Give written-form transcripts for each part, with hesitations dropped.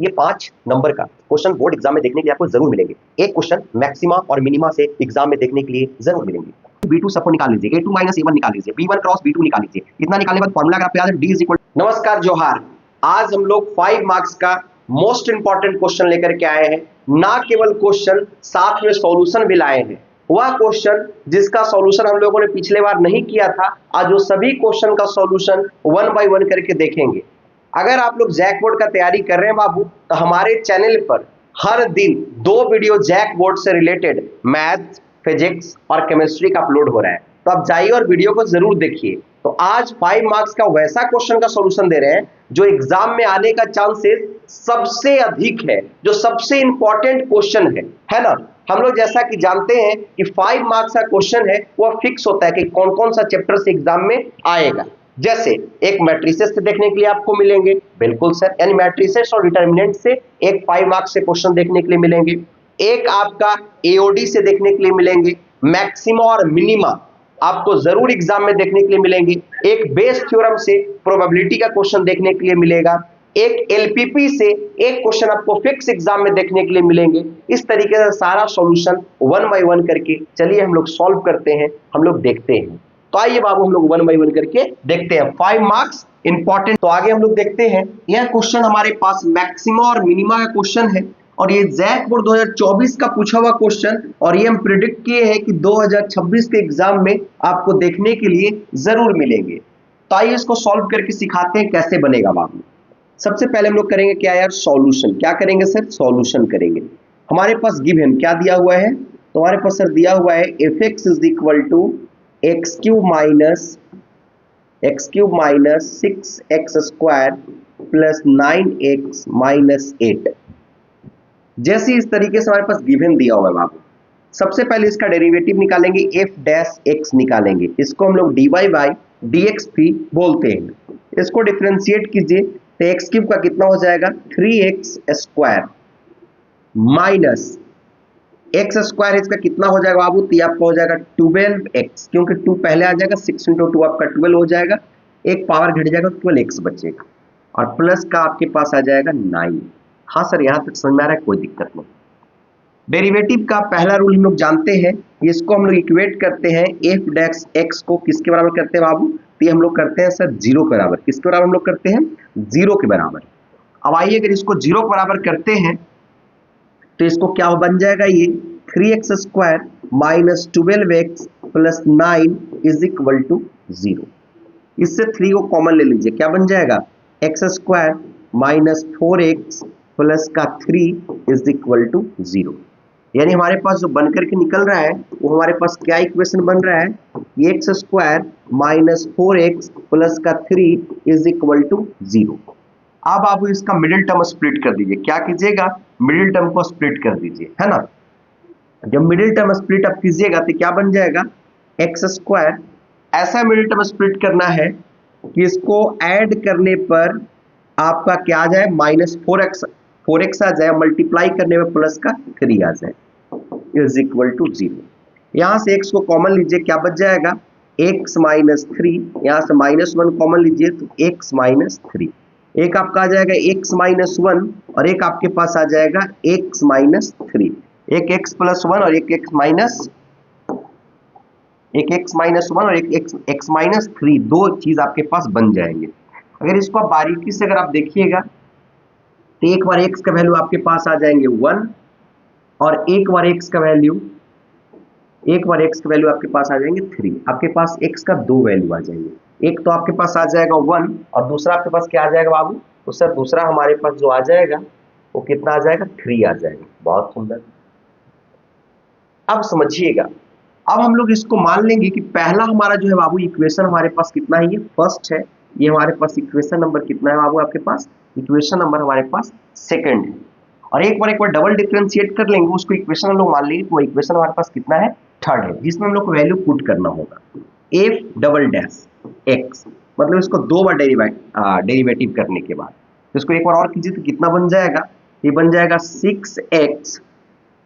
ये 5 नंबर का question board exam में देखने के लिए आपको जरूर मिलेंगे। एक क्वेश्चन मैक्सिमा और मिनिमा से एग्जाम में देखने के लिए जरूर मिलेंगे। B2 सबको निकाल लीजिए, A2 माइनस A1 निकाल लीजिए, B1 क्रॉस B2 निकाल लीजिए। इतना निकालने के बाद फॉर्मूला अगर आपको याद है D इज इक्वल। नमस्कार जोहार, आज हम लोग 5 मार्क्स का मोस्ट इंपॉर्टेंट क्वेश्चन लेकर के आए हैं। ना केवल क्वेश्चन, साथ में सॉल्यूशन भी लाए हैं। वह क्वेश्चन जिसका सॉल्यूशन हम लोगों ने पिछले बार नहीं किया था, आज वो सभी क्वेश्चन का सॉल्यूशन 1 बाय 1 करके देखेंगे। अगर आप लोग जैक बोर्ड का तैयारी कर रहे हैं बाबू, तो हमारे चैनल पर हर दिन 2 वीडियो जैक बोर्ड से रिलेटेड मैथ, फिजिक्स और केमिस्ट्री का अपलोड हो रहा है, तो आप जाइए और वीडियो को जरूर देखिए। तो आज 5 मार्क्स का वैसा क्वेश्चन का सॉल्यूशन दे रहे हैं जो एग्जाम में आने का चांसेस सबसे अधिक है, जो सबसे इंपॉर्टेंट क्वेश्चन है ना। हम लोग जैसा कि जानते हैं कि 5 मार्क्स का क्वेश्चन है वह फिक्स होता है कि कौन कौन सा चैप्टर से एग्जाम में आएगा। जैसे एक मैट्रिसेस से देखने के लिए आपको मिलेंगे, बिल्कुल सर, यानी मैट्रिसेस और डिटरमिनेंट से एक 5 मार्क्स से क्वेश्चन देखने के लिए मिलेंगे। एक आपका एओडी से देखने के लिए मिलेंगे, मैक्सिमा और मिनिमा आपको जरूर एग्जाम में देखने के लिए मिलेंगे। एक बेस थ्योरम से प्रोबेबिलिटी का क्वेश्चन देखने के लिए मिलेगा। एक एलपीपी से एक क्वेश्चन आपको फिक्स एग्जाम में देखने के लिए मिलेंगे। इस तरीके से सारा सॉल्यूशन 1 बाय 1 करके चलिए हम लोग सॉल्व करते हैं, हम लोग देखते हैं। तो आइए बाबू हम लोग 1 बाय 1 करके देखते हैं। 5 मार्क्स इंपॉर्टेंट। तो आगे हम लोग देखते हैं, यह क्वेश्चन हमारे पास मैक्सिमा और मिनिमा का क्वेश्चन है और ये जैक बोर्ड 2024 का पूछा हुआ क्वेश्चन, और ये हम प्रिडिक्ट किए हैं कि 2026 के एग्जाम में आपको देखने के लिए जरूर मिलेंगे। तो आइए इसको सॉल्व करके सिखाते हैं कैसे बनेगा बाबू। सबसे पहले हम लोग करेंगे क्या यार, सॉल्यूशन। क्या करेंगे सर, सॉल्यूशन करेंगे। हमारे पास गिवन क्या दिया हुआ है, तो हमारे पास सर दिया हुआ है fx is equal to X cube minus 6x square plus 9x minus 8। जैसे इस तरीके से हमारे पास गिवन दिया हुआ है बाबू, सबसे पहले इसका डेरिवेटिव निकालेंगे, f डैश x निकालेंगे। इसको हम लोग dy बाई dx भी बोलते हैं। इसको डिफरेंशिएट कीजिए तो एक्स क्यूब का कितना हो जाएगा 3x square minus x square, इसका कितना हो जाएगा बाबू, तो आपका हो जाएगा 12x, क्योंकि 2 पहले आ जाएगा, 6 इंटू 2 आपका 12 हो जाएगा, एक पावर घट जाएगा, 12x बचेगा, और प्लस का आपके पास आ जाएगा 9। हाँ सर, यहां तक समझ में आ रहा है, कोई दिक्कत नहीं। डेरिवेटिव का पहला रूल हम लोग जानते हैं, इसको हम लोग इक्वेट करते हैं f डैश x को किसके बराबर करते हैं बाबू, तो ये हम लोग करते हैं सर 0 के बराबर। किसके बराबर हम लोग करते हैं, 0 के बराबर। अब आइए अगर इसको 0 के बराबर करते हैं तो इसको क्या बन जाएगा, ये 3x square minus 12x plus 9 is equal to 0। इससे 3 को कॉमन ले लीजिए, क्या बन जाएगा, x square minus 4x plus का 3 इज इक्वल टू 0। यानी हमारे पास जो बन करके निकल रहा है वो हमारे पास क्या इक्वेशन बन रहा है, x square minus 4x plus का 3 इज इक्वल टू 0। अब आप इसका मिडिल टर्म स्प्लिट कर दीजिए। क्या कीजिएगा, मिडिल टर्म को स्प्लिट कर दीजिए, है ना। जब मिडिल टर्म स्प्लिट आप कीजिएगा तो क्या बन जाएगा, एक्स स्क्वायर। ऐसा मिडिल टर्म स्प्लिट करना है कि इसको ऐड करने पर आपका क्या आ जाए, माइनस 4x आ जाए, मल्टीप्लाई करने में प्लस का 3 आ जाए, इज इक्वल टू 0। यहां से x को कॉमन लीजिए, क्या बच जाएगा, x माइनस 3, यहां से -1 कॉमन लीजिए तो x माइनस 3। एक आपका आ जाएगा x माइनस 1 और एक आपके पास आ जाएगा x माइनस 3। एक x प्लस 1 और एक x माइनस 1 और एक x माइनस 3, दो चीज आपके पास बन जाएंगे। अगर इसको आप बारीकी से अगर आप देखिएगा तो एक बार x का वैल्यू आपके पास आ जाएंगे 1 और एक बार x का वैल्यू आपके पास आ जाएंगे 3। आपके पास x का 2 वैल्यू आ जाएंगे, एक तो आपके पास आ जाएगा 1 और दूसरा आपके पास क्या आ जाएगा बाबू, तो सर दूसरा हमारे पास जो आ जाएगा वो कितना आ जाएगा, 3 आ जाएगा। बहुत सुंदर। अब समझिएगा, अब हम लोग इसको मान लेंगे कि पहला हमारा जो है बाबू इक्वेशन हमारे पास कितना है, ये फर्स्ट है। ये हमारे पास इक्वेशन नंबर कितना है बाबू, आपके पास इक्वेशन नंबर हमारे पास सेकंड है। और एक बार डबल डिफरेंशिएट कर लेंगे, उसको इक्वेशन हम लोग मान लेंगे, तो इक्वेशन हमारे पास कितना है, थर्ड है, जिसमें हम लोग को वैल्यू पुट करना होगा। f डबल डैश x, मतलब इसको 2 बार डेरिवेटिव करने के बाद, तो इसको एक बार और कीजिए तो कितना बन जाएगा, ये बन जाएगा 6x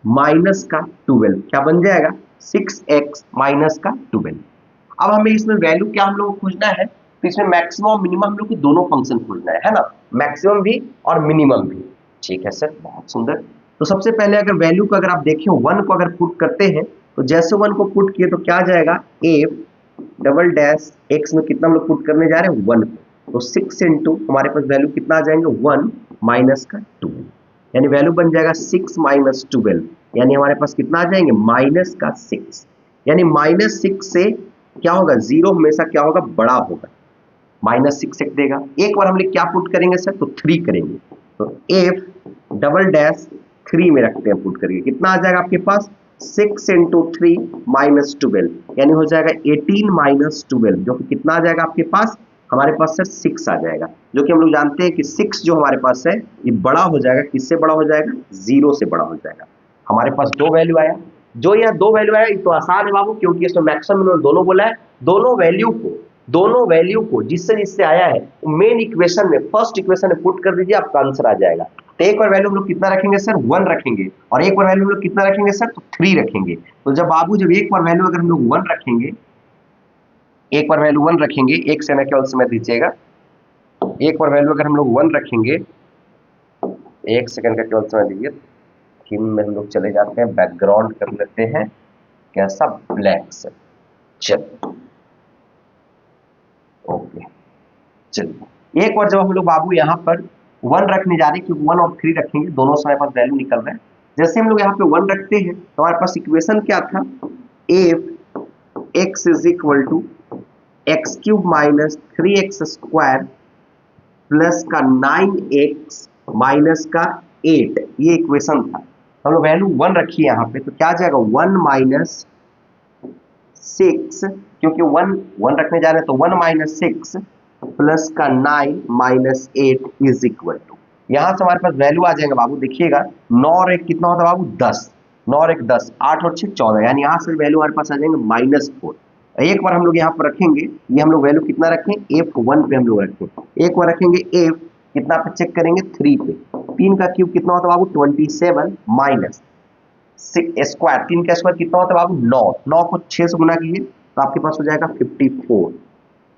माइनस का 12। क्या बन जाएगा, 6x माइनस का 12। अब हमें इसमें वैल्यू क्या हम लोग को खोजना है, तो इसमें मैक्सिमम मिनिमम हम लोग को दोनों फंक्शन खोजना है ना, मैक्सिमम भी और मिनिमम भी। ठीक है सर, बहुत सुंदर। तो सबसे पहले अगर वैल्यू को अगर आप देखें 1 को अगर पुट करते हैं तो जैसे 1 को पुट किए तो क्या आ जाएगा, एफ डबल डैश एक्स में कितना हम लोग पुट करने जा रहे हैं 1 को, तो 6 इंटू हमारे पास वैल्यू कितना आ जाएंगे 1 माइनस का 2, यानी वैल्यू बन जाएगा 6 माइनस 12, यानी हमारे पास कितना आ जाएंगे माइनस का 6, यानी माइनस 6 से क्या होगा, जीरो हमेशा क्या होगा, बड़ा होगा, माइनस 6 एक देगा। एक बार हम लोग क्या पुट करेंगे सर, तो 3 करेंगे, तो एफ डबल डैश 3 में रखते हैं पुट करके, कितना आ जाएगा आपके पास 6 इंटू 3 माइनस 12, यानी हो जाएगा 18 माइनस 12, जो कि कितना आ जाएगा आपके पास, हमारे पास सर 6 आ जाएगा, जो कि हम लोग जानते हैं कि 6 जो हमारे पास है ये बड़ा हो जाएगा, किससे बड़ा हो जाएगा, 0 से बड़ा हो जाएगा। हमारे पास दो वैल्यू आया, जो यहाँ दो वैल्यू आया ये तो आसान है बाबू, क्योंकि इसमें मैक्सिमम मिनिमम दोनों बोला है, दोनों वैल्यू को जिससे जिससे आया है मेन इक्वेशन में, फर्स्ट इक्वेशन में पुट कर दीजिए, आपका आंसर आ जाएगा। तो एक बार वैल्यू हम लोग कितना रखेंगे सर, 1 रखेंगे, और एक बार वैल्यू हम लोग कितना रखेंगे सर, तो 3 रखेंगे। तो जब बाबू जब एक बार वैल्यू अगर हम लोग 1 रखेंगे, एक बार वैल्यू 1 रखेंगे, एक सेकंड केवल समय दीजिएगा, एक बार वैल्यू अगर हम लोग 1 रखेंगे, एक सेकंड का केवल समय दीजिए, थीम में हम लोग चले जाते हैं, बैकग्राउंड कर लेते हैं कैसा, ब्लैक से, चलिए ओके। चलिए एक बार जब हम लोग बाबू यहाँ पर 1 रखने जा रहे हैं, क्योंकि 1 और 3 रखेंगे, दोनों से हमारे पास वैल्यू निकल रहा है, जैसे हम लोग यहाँ पे 1 रखते हैं तो हमारे पास इक्वेशन क्या था, F X is equal to X cube minus 3x square plus का 9x माइनस का 8, ये इक्वेशन था। हम लोग वैल्यू 1 रखिए यहाँ पे, तो क्या आ जाएगा 1 माइनस 6, क्योंकि 1 रखने जा रहे हैं तो 1 माइनस 6 प्लस का 9 माइनस 8 इज इक्वल टू, यहां से हमारे पास वैल्यू आ जाएगा बाबू, देखिएगा 9 और 1 कितना होता है बाबू 10, 9 और 1 10, 8 और 6 14, यानी यहां से वैल्यू हमारे पास आ जाएंगे -4। एक बार हम लोग यहाँ पर रखेंगे, ये हम लोग वैल्यू कितना रखें, F1 पे हम लोग रखें, एक बार रखेंगे F कितना पे चेक करेंगे 3 पे, 3 का क्यूब कितना होता है बाबू 27 माइनस स्क्वायर, 3 का स्क्वायर कितना होता है बाबू 9, 9 को 6 से गुना कीजिए तो आपके पास हो जाएगा 54,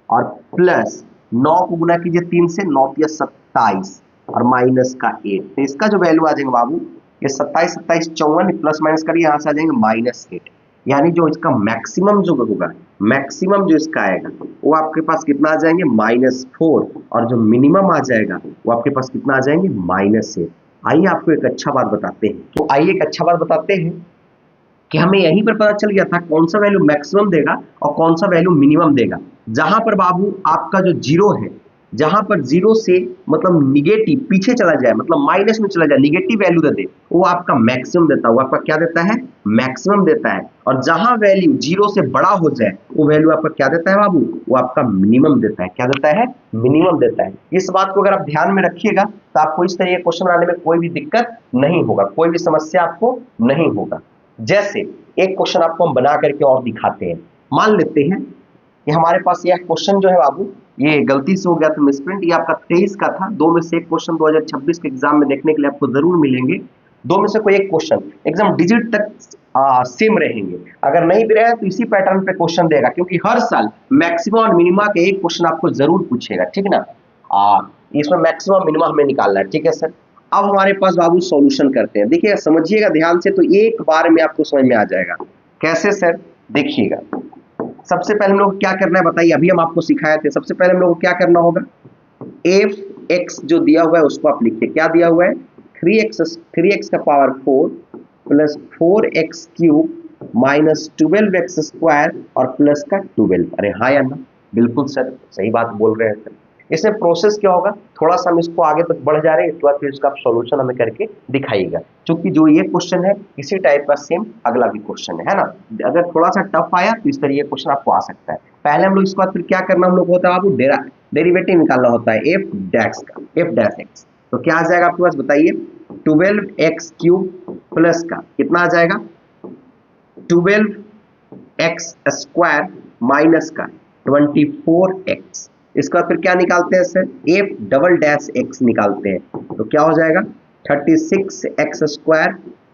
और प्लस 9 को गुना कीजिए 3 से, 9 या 27 और माइनस का 8, तो इसका जो वैल्यू आ जाएगा बाबू ये 27 27 54 प्लस माइनस करिए, यहाँ से आ जाएंगे -8, यानी जो इसका मैक्सिमम जो होगा, मैक्सिमम जो इसका आएगा वो आपके पास कितना आ जाएंगे -4, और जो मिनिमम आ जाएगा वो आपके पास कितना आ जाएंगे -8। आइए आपको एक अच्छा बात बताते हैं, तो आइए एक अच्छा बात बताते हैं कि हमें यहीं पर पता चल गया था कौन सा वैल्यू मैक्सिमम देगा और कौन सा वैल्यू मिनिमम देगा। जहां पर बाबू आपका जो जीरो है, जहां पर जीरो से मतलब निगेटिव पीछे चला जाए, मतलब माइनस में चला जाए, निगेटिव वैल्यू दे दे, वो आपका मैक्सिमम देता है, वो आपका क्या देता है, मैक्सिमम देता है। और जहां वैल्यू जीरो से बड़ा हो जाए वो वैल्यू आपका क्या देता है बाबू, वो आपका मिनिमम देता है, क्या देता है, मिनिमम देता है। इस बात को अगर आप ध्यान में रखिएगा तो आपको इस तरह के क्वेश्चन बनाने में कोई भी दिक्कत नहीं होगा, कोई भी समस्या आपको नहीं होगा। जैसे एक क्वेश्चन आपको हम बना करके और दिखाते हैं, मान लेते हैं कि हमारे पास यह क्वेश्चन जो है बाबू, ये गलती से हो गया था मिसप्रिंट, ये आपका 23 का था, दो में से एक क्वेश्चन 2026 के एग्जाम में देखने के लिए आपको जरूर मिलेंगे, दो में से कोई एक क्वेश्चन एकदम डिजिट तक सेम रहेंगे, अगर नहीं भी रहे तो इसी पैटर्न पे क्वेश्चन देगा, क्योंकि हर साल मैक्सिमम और मिनिमा के एक क्वेश्चन आपको जरूर पूछेगा, ठीक ना। इसमें मैक्सिमम मिनिमम हमें निकालना है, ठीक है सर। अब हमारे पास बाबू सॉल्यूशन करते हैं, देखिए समझिएगा ध्यान से, तो एक बार में आपको समझ में आ जाएगा। कैसे सर, देखिएगा सबसे पहले हम लोग क्या करना है बताइए, अभी हम आपको सिखाए थे। सबसे पहले हम लोग को क्या करना होगा, एफ एक्स जो दिया हुआ है उसको आप लिखिए, क्या दिया हुआ है 3x का power 4 plus 4x cube minus 12x square और प्लस का 12। अरे हाँ या ना, बिल्कुल सर सही बात बोल रहे हैं सर। इसमें प्रोसेस क्या होगा, थोड़ा सा हम इसको आगे तक बढ़ जा रहे हैं, इसके बाद फिर इसका सॉल्यूशन हमें करके दिखाइएगा, क्योंकि जो ये क्वेश्चन है इसी टाइप का सेम अगला भी क्वेश्चन है ना। अगर थोड़ा सा टफ आया तो इस तरीके क्वेश्चन आपको आ सकता है। पहले हम लोग इसके बाद फिर क्या करना हम लोग होता है आपको, डेरिवेटिव निकालना होता है एफ डैश एक्स। तो क्या आ जाएगा आपके पास बताइए, 12x क्यूब प्लस का कितना आ जाएगा 12x स्क्वायर माइनस का 24x। इसका फिर क्या निकालते हैं sir, F double dash x निकालते हैं, तो क्या हो जाएगा 36x square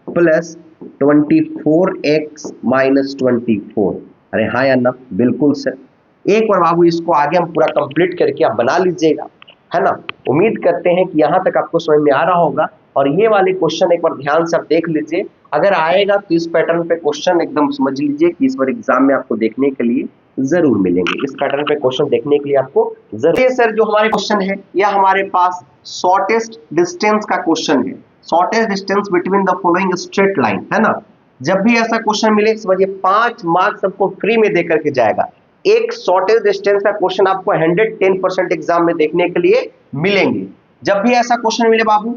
plus 24x minus 24। अरे हाँ या ना, बिल्कुल सर। एक बार बाबू इसको आगे हम पूरा कंप्लीट करके आप बना लीजिएगा, है ना। उम्मीद करते हैं कि यहाँ तक आपको समझ में आ रहा होगा। और ये वाले क्वेश्चन एक बार ध्यान से आप देख लीजिए, अगर आएगा तो इस पैटर्न पे क्वेश्चन एकदम समझ लीजिए कि इस बार एग्जाम में आपको देखने के लिए जरूर मिलेंगे। इस पैटर्न पे क्वेश्चन देखने के लिए आपको जरूर। ये सर जो हमारे क्वेश्चन है यह हमारे पास शॉर्टेस्ट डिस्टेंस का क्वेश्चन है, shortest distance between the following straight line, है ना। जब भी ऐसा क्वेश्चन मिले समझिए 5 मार्क्स आपको फ्री में देकर के जाएगा। एक शॉर्टेज डिस्टेंस का क्वेश्चन आपको 110% एग्जाम में देखने के लिए मिलेंगे। जब भी ऐसा क्वेश्चन मिले बाबू,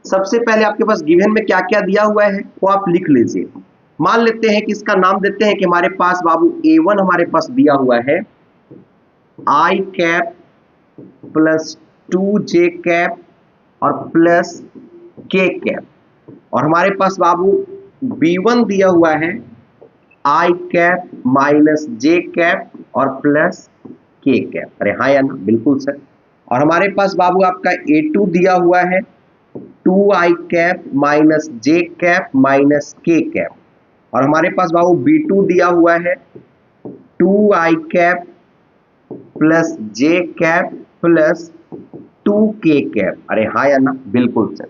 सबसे पहले आपके पास गिवन में क्या क्या दिया हुआ है वो आप लिख लीजिए। मान लेते हैं कि इसका नाम देते हैं कि हमारे पास बाबू A1 हमारे पास दिया हुआ है I cap plus 2J cap और प्लस K कैप, और हमारे पास बाबू B1 दिया हुआ है I cap minus J cap और प्लस K कैप। अरे हाँ या ना, बिल्कुल सर। और हमारे पास बाबू आपका A2 दिया हुआ है 2I cap minus J cap minus K cap, और हमारे पास बाबू B2 दिया हुआ है 2I cap plus J cap plus 2K cap. अरे हाँ या ना, बिल्कुल सर।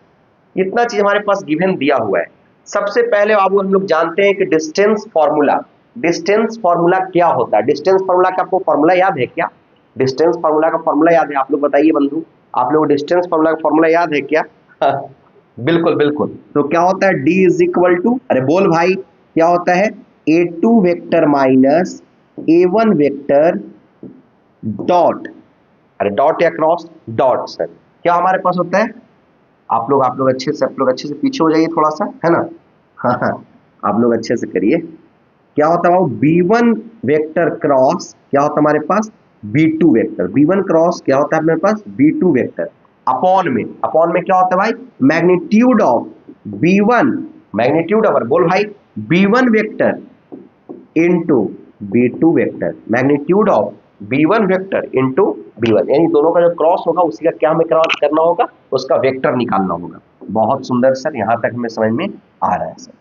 इतना चीज हमारे पास गिवन दिया हुआ है। सबसे पहले बाबू हम लोग जानते हैं कि डिस्टेंस फॉर्मूला, डिस्टेंस फॉर्मूला क्या होता है। डिस्टेंस फॉर्मूला का आपको फॉर्मूला याद है क्या? डिस्टेंस फॉर्मूला का फॉर्मूला याद है? आप लोग बताइए बंधु, आप लोग डिस्टेंस फॉर्मूला का फॉर्मूला याद है क्या? बिल्कुल बिल्कुल। तो क्या होता है D इज इक्वल टू, अरे बोल भाई, क्या होता है A2 vector minus A1 vector dot, अरे डॉट या क्रॉस डॉट सर, क्या हमारे पास होता है? आप लोग अच्छे से पीछे हो जाइए थोड़ा सा, है ना। हाँ, आप लोग अच्छे से करिए। क्या होता है B1 वेक्टर क्रॉस, क्या होता है हमारे पास B2 वेक्टर, B1 क्रॉस क्या होता है हमारे पास B2 वेक्टर, अपॉन में क्या होता है भाई magnitude of B1, magnitude of, बोल भाई B1 vector into B2 vector, magnitude of B1 vector into B1, यानी दोनों का जो क्रॉस होगा उसी का क्या हमें करना होगा, उसका वेक्टर निकालना होगा। बहुत सुंदर सर, यहां तक हमें समझ में आ रहा है सर।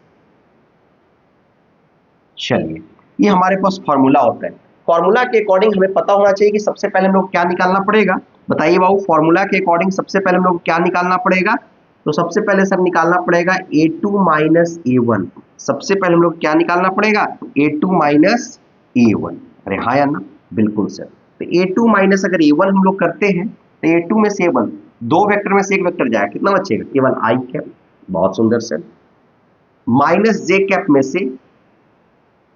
चलिए, ये हमारे पास फॉर्मूला होता है। फॉर्मूला के अकॉर्डिंग हमें पता होना चाहिए कि सबसे पहले हम लोग क्या निकालना पड़ेगा। बताइए बाबू, फॉर्मूला के अकॉर्डिंग सबसे पहले हम लोग क्या निकालना पड़ेगा? तो सबसे पहले सर निकालना पड़ेगा A2 माइनस A1। सबसे पहले हम लोग क्या निकालना पड़ेगा? A2 minus A1। अरे हाँ या ना, बिल्कुल सर। तो A2 माइनस अगर A1 हम लोग करते हैं तो A2 में से A1, दो वेक्टर में से एक वेक्टर जाएगा, कितना बचेगा? केवल I कैप। बहुत सुंदर सर। माइनस J कैप में से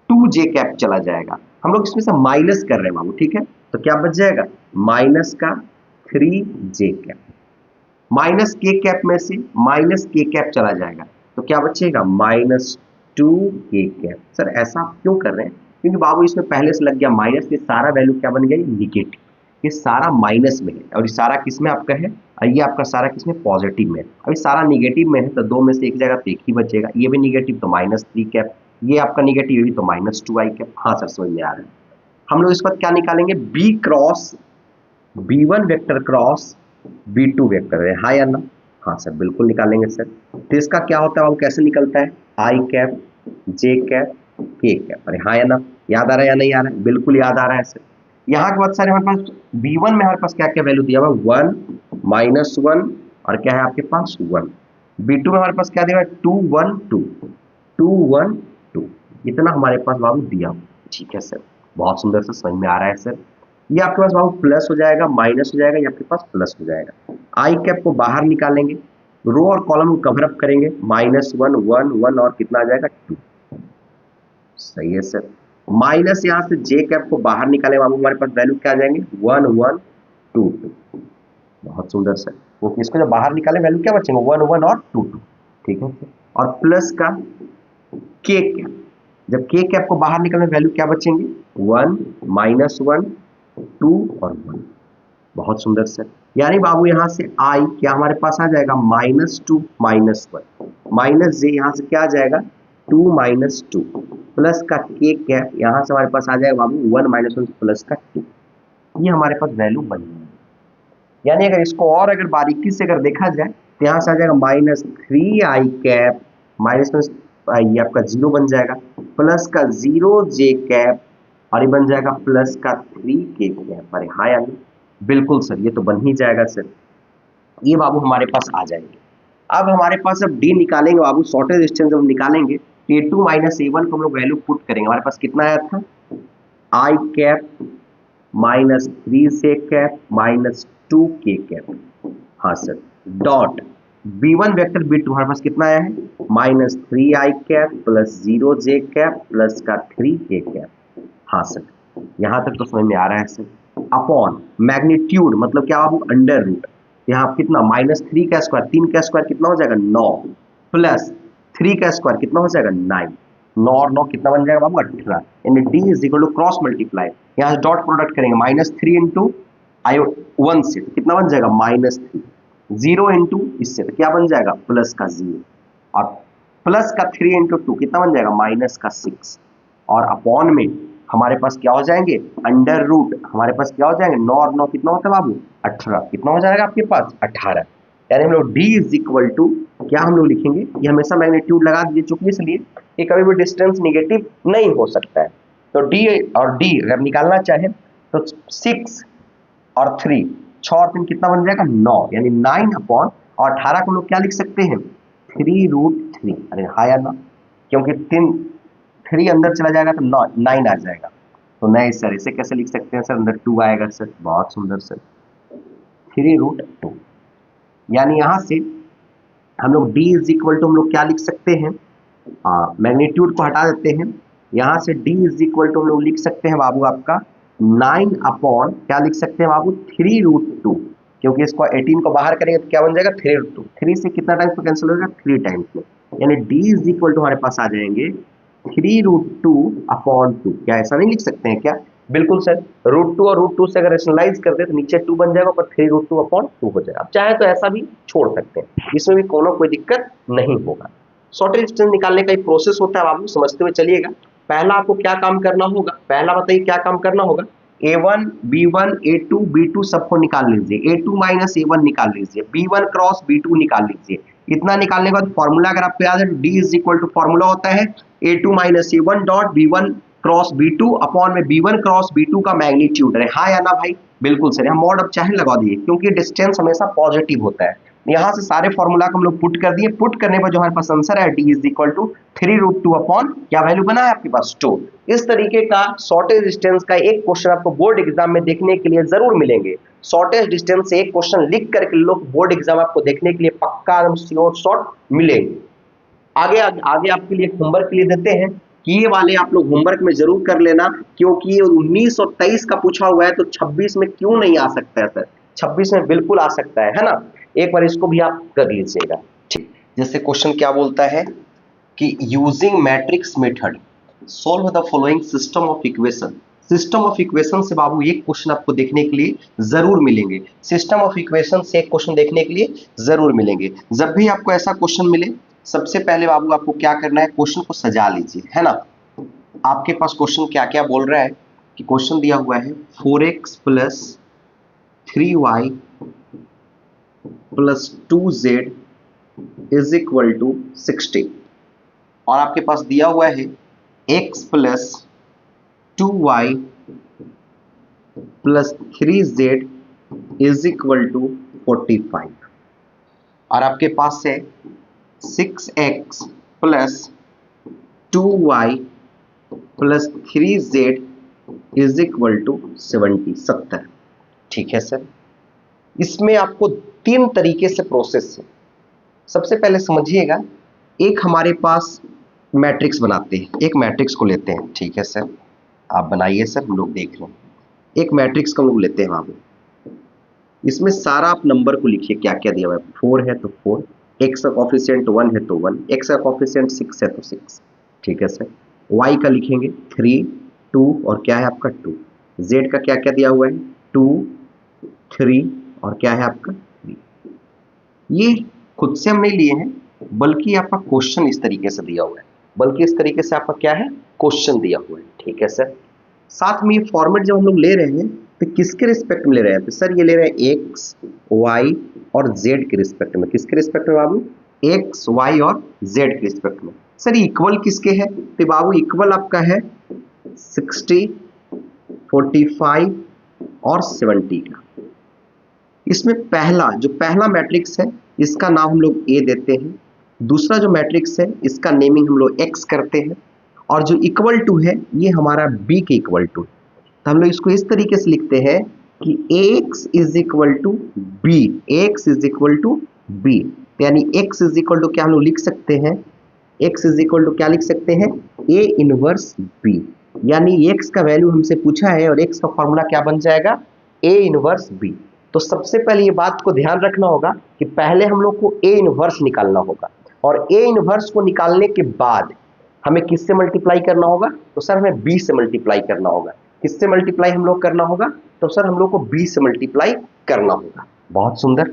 2J कैप चला जाएगा। हम लोग इसमें से माइनस कर रहे हैं बाबू, ठीक है। तो क्या बच जाएगा? माइनस का 3J cap. Minus K cap में से माइनस K कैप चला जाएगा, तो क्या बचेगा? Minus 2K cap. सर ऐसा आप क्यों कर रहे हैं? क्योंकि बाबू इसमें पहले से लग गया माइनस, ये सारा वैल्यू क्या बन गया? निगेटिव। ये सारा माइनस में है और ये सारा किस में आपका है? और ये आपका सारा किस में? पॉजिटिव में। अभी सारा निगेटिव में है तो दो में से एक जाएगा तो एक ही बचेगा। ये भी निगेटिव तो माइनस 3 कैप, ये आपका निगेटिव भी तो माइनस 2I कैप। हाँ सर, समझ में आ रहा है। हम लोग इस पर क्या निकालेंगे? B cross B1 vector cross B2 vector है, हाँ या ना? हाँ सर, बिल्कुल निकालेंगे सर। तो इसका क्या होता है, वो कैसे निकलता है? I cap J cap K cap. अरे हाँ या ना, याद आ रहा है या नहीं आ रहा है? बिल्कुल याद आ रहा है सर। यहाँ के बाद सर हमारे पास B1 में हमारे पास क्या क्या वैल्यू दिया हुआ? 1 माइनस 1 और क्या है आपके पास? 1। B2 में हमारे पास क्या दिया हुआ है? 2 1 2 2 1 2, इतना हमारे पास बाबू दिया हुआ। ठीक है सर, बहुत सुंदर से समझ में आ रहा है सर। ये आपके पास बाबू प्लस हो जाएगा, माइनस हो जाएगा, ये आपके पास प्लस हो जाएगा। आई कैप को बाहर निकालेंगे, रो और कॉलम को कवर अप करेंगे, माइनस 1 1 1 और कितना आ जाएगा? 2। सही है सर। माइनस यहां से जे कैप को बाहर निकाले बाबू, हमारे पास वैल्यू क्या आ जाएंगे? 1 1 2 2। बहुत सुंदर सर। वो इसको जब बाहर निकाले वैल्यू क्या बचेंगे? 1 1 और 2 2। ठीक है सर। और प्लस का के कैप, जब के कैप को बाहर निकालने वैल्यू क्या बचेंगे? 1 माइनस 1 2 और 1। बहुत सुंदर सर। यानी बाबू यहां से आई क्या हमारे पास आ जाएगा? माइनस 2 माइनस 1, माइनस जे यहां से क्या आ जाएगा? 2 माइनस 2, प्लस का के कैप यहां से हमारे पास आ जाएगा बाबू 1 माइनस 1 प्लस का 2। ये हमारे पास वैल्यू बनी है। यानी अगर इसको और अगर बारीकी से अगर देखा जाए तो यहां से आ जाएगा माइनस 3I कैप माइनस, ये आपका 0 बन जाएगा, प्लस का 0J कैप और ये बन जाएगा प्लस का 3K कैप। अरे हाँ यानी बिल्कुल सर, ये तो बन ही जाएगा सर। ये बाबू हमारे पास आ जाएंगे। अब हमारे पास जब डी निकालेंगे बाबू, शॉर्टेज डिस्टेंस जब निकालेंगे तो A2 माइनस A1 को हम लोग वैल्यू पुट करेंगे। हमारे पास कितना आया था, आई कैप माइनस 3 जे कैप माइनस 2 के कैप, हाँ sir, dot B1 vector B2 हमारे पास कितना आया है, माइनस 3 आई कैप प्लस 0 जे कैप प्लस का 3 के कैप, हाँ सर, यहां तक तो समझ में आ रहा है सर। अपॉन मैग्नीट्यूड मतलब क्या बाबू, अंडर रूट, यहाँ कितना माइनस 3 का स्क्वायर, 3 का स्क्वायर कितना हो जाएगा 9, प्लस 3 का स्क्वायर कितना हो जाएगा 9, 9 और 9 कितना बन जाएगा बाबू 18, यानी D is equal to cross multiply, यहाँ डॉट प्रोडक्ट करेंगे माइनस 3 इंटू आई 1 से तो कितना बन जाएगा माइनस 3, 0 इंटू इससे तो क्या बन जाएगा प्लस का 0, और प्लस का 3 इंटू 2 कितना बन जाएगा माइनस का 6, और अपॉन में हमारे पास क्या हो जाएंगे अंडर रूट, हमारे पास क्या हो जाएंगे 9 और 9 कितना होता है बाबू 18, कितना हो जाएगा आपके पास 18, यानी हम लोग d इज इक्वल टू क्या हम लोग लिखेंगे, ये हमेशा मैग्नीट्यूड लगा दीजिए चूंकि इसलिए कि कभी भी डिस्टेंस निगेटिव नहीं हो सकता है, तो d और d अगर निकालना चाहें तो 6 और 3, 6 और 3 कितना बन जाएगा 9, यानी 9 अपॉन और 18 को लोग क्या लिख सकते हैं 3√3, अरे हाँ या ना, क्योंकि 3 अंदर चला जाएगा तो 9 आ जाएगा, तो नहीं सर इसे कैसे लिख सकते हैं सर, अंदर 2 आएगा सर, बहुत सुंदर सर, 3√2, यानी यहां से हम लोग d इज इक्वल टू हम लोग क्या लिख सकते हैं, मैग्नीट्यूड को हटा देते हैं, यहां से d इज इक्वल टू हम लोग लिख सकते हैं बाबू आपका 9 अपॉन क्या लिख सकते हैं बाबू 3√2, क्योंकि इसको 18 को बाहर करेंगे तो क्या बन जाएगा 3√2, 3 से कितना टाइम्स में कैंसिल हो जाएगा 3 टाइम्स में, यानी d इज इक्वल टू हमारे पास आ जाएंगे 3√2 अपॉन 2, क्या ऐसा नहीं लिख सकते हैं क्या, बिल्कुल सर, √2 और √2 से अगर रेशनलाइज कर दे तो नीचे 2 बन जाएगा, पर 3√2 अपॉन 2 हो जाएगा, अब चाहे तो ऐसा भी छोड़ सकते हैं, इसमें भी कोई दिक्कत नहीं होगा। शॉर्टेज डिस्टेंस निकालने का एक प्रोसेस होता है, आप समझते हुए चलिएगा। पहला आपको क्या काम करना होगा, पहला बताइए क्या काम करना होगा, A1 B1 A2 B2 सबको निकाल लीजिए, A2 माइनस A1 निकाल लीजिए, B1 क्रॉस B2 निकाल लीजिए, इतना निकालने के बाद फॉर्मूला अगर आपको याद है तो D is equal to formula होता है A2 minus A1 dot B1 cross B2 upon में B1 क्रॉस B2 का मैग्नीट्यूड है, हाँ या ना भाई, बिल्कुल सर, हम मॉड अब चाहे लगा दिए क्योंकि डिस्टेंस हमेशा पॉजिटिव होता है, यहां से सारे फॉर्मूला को हम लोग पुट कर दिए, पुट करने पर जो हमारे पास आंसर है d is equal to 3√2 upon क्या वैल्यू बना है आपके पास 2। इस तरीके का शॉर्टेज डिस्टेंस का एक क्वेश्चन आपको बोर्ड एग्जाम में देखने के लिए जरूर मिलेंगे, शॉर्टेज डिस्टेंस से एक क्वेश्चन लिख करके लोग बोर्ड एग्जाम आपको देखने के लिए पक्का श्योर शॉर्ट मिलेंगे। आगे आगे आपके लिए होमवर्क के लिए देते हैं कि ये वाले आप लोग होमवर्क में जरूर कर लेना, क्योंकि ये 19 और 23 का पूछा हुआ है तो 26 में क्यों नहीं आ सकता है सर, 26 में बिल्कुल आ सकता है ना, एक बार इसको भी आप कर लीजिएगा। ठीक, जैसे क्वेश्चन क्या बोलता है कि using matrix method solve the following system of equation, system of equation से बाबू एक क्वेश्चन आपको देखने के लिए जरूर मिलेंगे, सिस्टम ऑफ इक्वेशन से एक क्वेश्चन देखने के लिए जरूर मिलेंगे। जब भी आपको ऐसा क्वेश्चन मिले सबसे पहले बाबू आपको क्या करना है, क्वेश्चन को सजा लीजिए, है ना। आपके पास क्वेश्चन क्या क्या बोल रहा है कि क्वेश्चन दिया हुआ है 4x plus 3y plus 2z is equal to 60, और आपके पास दिया हुआ है x plus 2y plus 3z is equal to 45, और आपके पास है 6x plus 2y plus 3z is equal to 70। ठीक है सर, इसमें आपको 3 तरीके से प्रोसेस है। सबसे पहले समझिएगा, एक हमारे पास मैट्रिक्स बनाते हैं, एक मैट्रिक्स को लेते हैं, ठीक है सर, आप बनाइए सर, हम लोग देख रहे हैं, एक मैट्रिक्स को हम लोग लेते हैं वहां पे, इसमें सारा आप नंबर को लिखिए क्या क्या दिया हुआ है, 4 है तो 4, x का कोफिशिएंट 1 है तो 1, x का कोफिशिएंट 6 है तो 6, ठीक है सर, y का लिखेंगे 3 2 और क्या है आपका 2, z का क्या क्या दिया हुआ है 2 3 और क्या है आपका 3, ये खुद से हम नहीं लिए हैं बल्कि आपका क्वेश्चन इस तरीके से दिया हुआ है, बल्कि इस तरीके से आपका क्या है क्वेश्चन दिया हुआ है, ठीक है सर। साथ में ये फॉर्मेट जब हम लोग ले रहे हैं तो किसके रिस्पेक्ट में ले रहे हैं, तो सर ये ले रहे हैं x y और z के रिस्पेक्ट में, किसके रिस्पेक्ट में बाबू, x y और z के रिस्पेक्ट में। सर इक्वल किसके है, तो बाबू इक्वल आपका है 60 45 और 70 का। इसमें पहला जो पहला मैट्रिक्स है इसका नाम हम लोग ए देते हैं। दूसरा जो मैट्रिक्स है इसका नेमिंग हम लोग एक्स करते हैं, और जो इक्वल टू है ये हमारा बी के इक्वल टू। तो हम लोग इसको इस तरीके से लिखते हैं कि X is equal to B, X is equal to B. यानी एक्स इज इक्वल टू क्या हम लोग लिख सकते हैं, एक्स इज इक्वल टू क्या लिख सकते हैं, ए इनवर्स बी। यानी एक्स का वैल्यू हमसे पूछा है और एक्स का फॉर्मूला क्या बन जाएगा, ए इनवर्स बी। तो सबसे पहले ये बात को ध्यान रखना होगा कि पहले हम लोग को ए इनवर्स निकालना होगा, और ए इनवर्स को निकालने के बाद हमें किससे मल्टीप्लाई करना होगा, तो सर हमें बी से मल्टीप्लाई करना होगा। किससे मल्टीप्लाई हम लोग करना होगा, तो सर हम लोग को बी से मल्टीप्लाई करना होगा। बहुत सुंदर,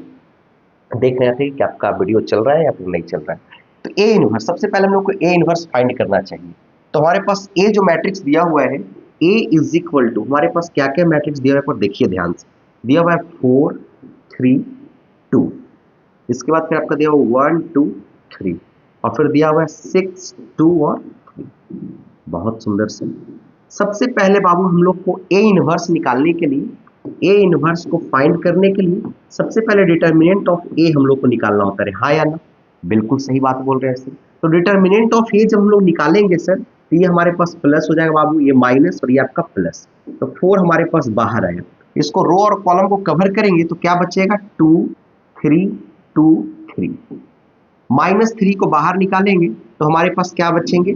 देख रहे थे कि आपका वीडियो चल रहा है या फिर नहीं चल रहा है। तो ए इनवर्स, सबसे पहले हम लोग को ए इनवर्स फाइंड करना चाहिए। तो हमारे पास ए जो मैट्रिक्स दिया हुआ है, ए इज इक्वल टू, हमारे पास क्या क्या मैट्रिक्स दिया हुआ है पर देखिए ध्यान से, दिया हुआ है 4 3 2, इसके बाद फिर आपका दिया हुआ 1 2 3, और फिर दिया हुआ है 6 2 और 3। बहुत सुंदर से, सबसे पहले बाबू हम लोग को ए इनवर्स निकालने के लिए, ए इनवर्स को फाइंड करने के लिए सबसे पहले डिटर्मिनेंट ऑफ ए हम लोग को निकालना होता है। हाँ या ना, बिल्कुल सही बात बोल रहे हैं सर। तो डिटर्मिनेंट ऑफ ए जब हम लोग निकालेंगे सर, तो ये हमारे पास प्लस हो जाएगा बाबू, ये माइनस और ये आपका प्लस। तो 4 हमारे पास बाहर आया, इसको रो और कॉलम को कवर करेंगे तो क्या बचेगा, 2 3 2 3। -3 को बाहर निकालेंगे तो हमारे पास क्या बचेंगे,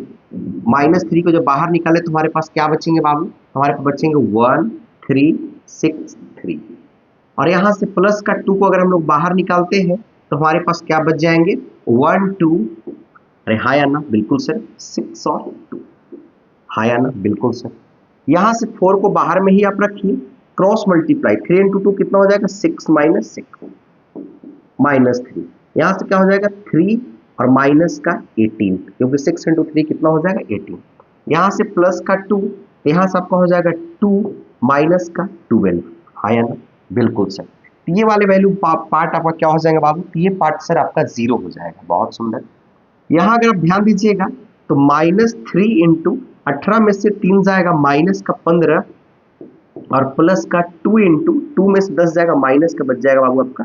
-3 को जब बाहर निकाले तो हमारे पास क्या बचेंगे बाबू, हमारे पास बचेंगे 1 3 6 3, और यहां से प्लस का 2 को अगर हम लोग बाहर निकालते हैं तो हमारे पास क्या बच जाएंगे, 1 2, अरे हाँ या ना, बिल्कुल सर, 6 और 2, हाँ या ना, बिल्कुल सर। यहां से 4 को बाहर में ही आप रखिए, क्रॉस मल्टीप्लाई, 3 इंटू 2 कितना हो जाएगा, 6 माइनस 6 माइनस 3, यहां से क्या हो जाएगा 3 और माइनस का 18, क्योंकि 6 इंटू 3 कितना हो जाएगा 18। यहां से प्लस का 2, यहां से आपका हो जाएगा 2 माइनस का 12, हाँ या ना, बिल्कुल सर। तो ये वाले वैल्यू पार्ट आपका क्या हो जाएगा बाबू, ये पार्ट सर आपका 0 हो जाएगा। बहुत सुंदर, यहां अगर आप ध्यान दीजिएगा तो -3 इंटू 18 में से 3 जाएगा माइनस का 15, और प्लस का 2 इंटू 2 में से 10 जाएगा माइनस का बच जाएगा बाबू आपका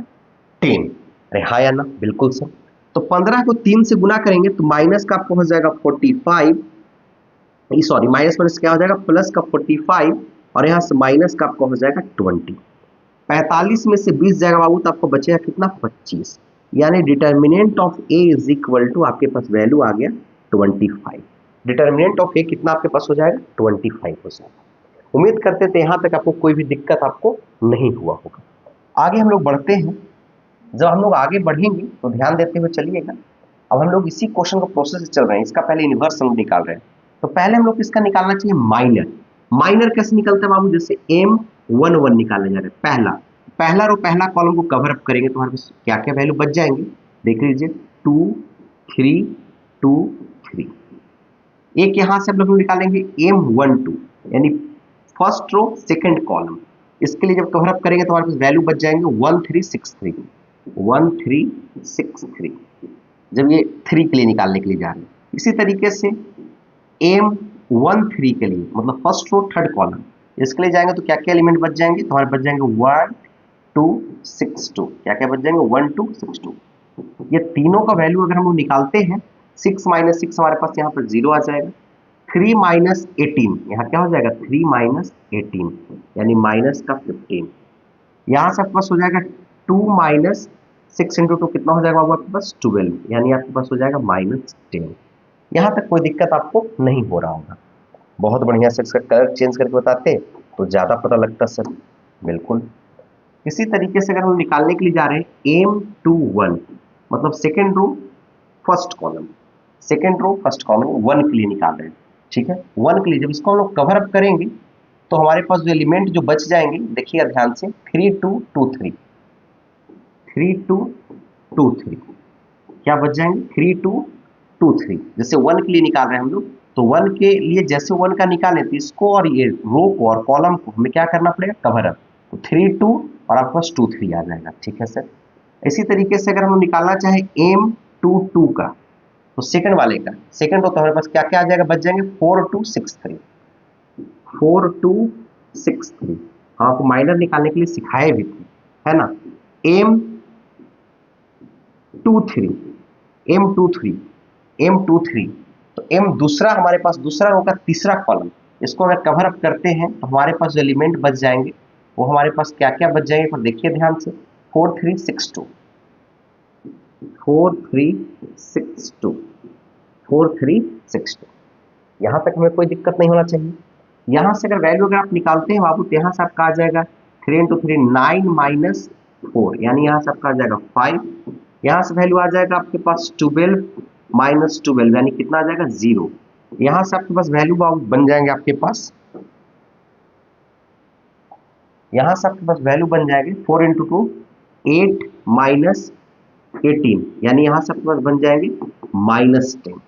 10। अरे हाँ या ना, बिल्कुल सर। तो 15 को 3 से गुना करेंगे तो माइनस का आपको हो जाएगा 45, सॉरी माइनस माइनस क्या हो जाएगा, प्लस का 45, और यहां से माइनस का आपको हो जाएगा 20। 45 में से 20 जाएगा बाबू तो आपको बचेगा कितना, 25। यानी determinant of A is equal to, आपके पास वैल्यू आ गया 25। डिटर्मिनेंट ऑफ ए कितना आपके पास हो जाएगा, 25 हो जाएगा। उम्मीद करते थे यहां तक आपको कोई भी दिक्कत आपको नहीं हुआ होगा। आगे हम लोग बढ़ते हैं। जब हम लोग आगे बढ़ेंगे तो ध्यान देते हुए चलिएगा। अब हम लोग इसी क्वेश्चन का प्रोसेस चल रहे हैं, इसका पहले इनवर्स हम निकाल रहे हैं। तो पहले हम लोग इसका निकालना चाहिए माइनर। माइनर कैसे निकलता है बाबू, जैसे M11 निकालने जा रहे हैं, पहला पहला रो पहला कॉलम को कवर अप करेंगे तो हमारे पास क्या क्या वैल्यू बच जाएंगे, देख लीजिए 2 3 2 3। एक यहां से हम लोग निकालेंगे M12, यानी फर्स्ट रो सेकंड कॉलम, इसके लिए जब कवर अप करेंगे तो हमारे पास वैल्यू बच जाएंगे 1363 1363, जब ये 3 के लिए निकालने के लिए जा रहे हैं। इसी तरीके से M13 के लिए, मतलब फर्स्ट रो थर्ड कॉलम, इसके लिए जाएंगे तो क्या क्या एलिमेंट बच जाएंगे, तो हमारे बच जाएंगे 1 2 6 2, क्या क्या बच जाएंगे 1 2 6 2। ये तीनों का वैल्यू अगर हम लोग निकालते हैं, 6 माइनस 6 हमारे पास यहाँ पर 0 आ जाएगा, 3 माइनस 18, यहाँ क्या हो जाएगा 3 माइनस 18, यानी माइनस का 15। यहाँ से आपके पास हो जाएगा 2 माइनस 6 इंटू 2 कितना हो जाएगा आपके पास 12, यानी आपके पास हो जाएगा -10। यहाँ तक कोई दिक्कत आपको नहीं हो रहा होगा। बहुत बढ़िया से इसका कलर चेंज करके बताते तो ज़्यादा पता लगता सर, बिल्कुल। इसी तरीके से अगर हम निकालने के लिए जा रहे हैं M21, मतलब second row first column, second row first column 1 के लिए निकाल रहे हैं, ठीक है। 1 के लिए जब इसको हम लोग कवर अप करेंगे तो हमारे पास जो एलिमेंट जो बच जाएंगे, देखिएगा ध्यान से, 3 2 2 3 3 2 2 3, क्या बच जाएंगे 3 2 2 3। जैसे 1 के लिए निकाल रहे हैं हम लोग, तो 1 के लिए जैसे 1 का निकालें तो इसको और ये रो को और कॉलम को हमें क्या करना पड़ेगा, कवर अप। तो 3 2 और आपके पास 2 3 आ जाएगा, ठीक है सर। इसी तरीके से अगर हम निकालना चाहें M22 का, तो सेकंड वाले का, सेकंड रो तो हमारे पास क्या क्या आ जाएगा, बच जाएंगे 4 2 6 3 4 2 6 3। हाँ, आपको माइनर निकालने के लिए सिखाए भी थे, है ना। M23 M23, तो M दूसरा हमारे पास दूसरा रो का तीसरा कॉलम, इसको अगर कवर अप करते हैं तो हमारे पास जो एलिमेंट बच जाएंगे वो हमारे पास क्या क्या बच जाएंगे, पर देखिए ध्यान से 4362 4362 4362, यहां तक हमें कोई दिक्कत नहीं होना चाहिए। यहां से अगर वैल्यू अगर आप निकालते हैं बाबू तो यहां से आपका आ जाएगा 3 इंटू 3 9 माइनस 4, यानी यहां से आपका आ जाएगा 5, यहां से वैल्यू आ जाएगा आपके पास 12 माइनस 12, यानी कितना आ जाएगा 0। यहां से आपके पास वैल्यू बन जाएंगे आपके पास, यहां से आपके पास वैल्यू बन जाएगी 4 इंटू 2 8 माइनस 18, यानी यहां से आपके पास बन जाएंगे -10।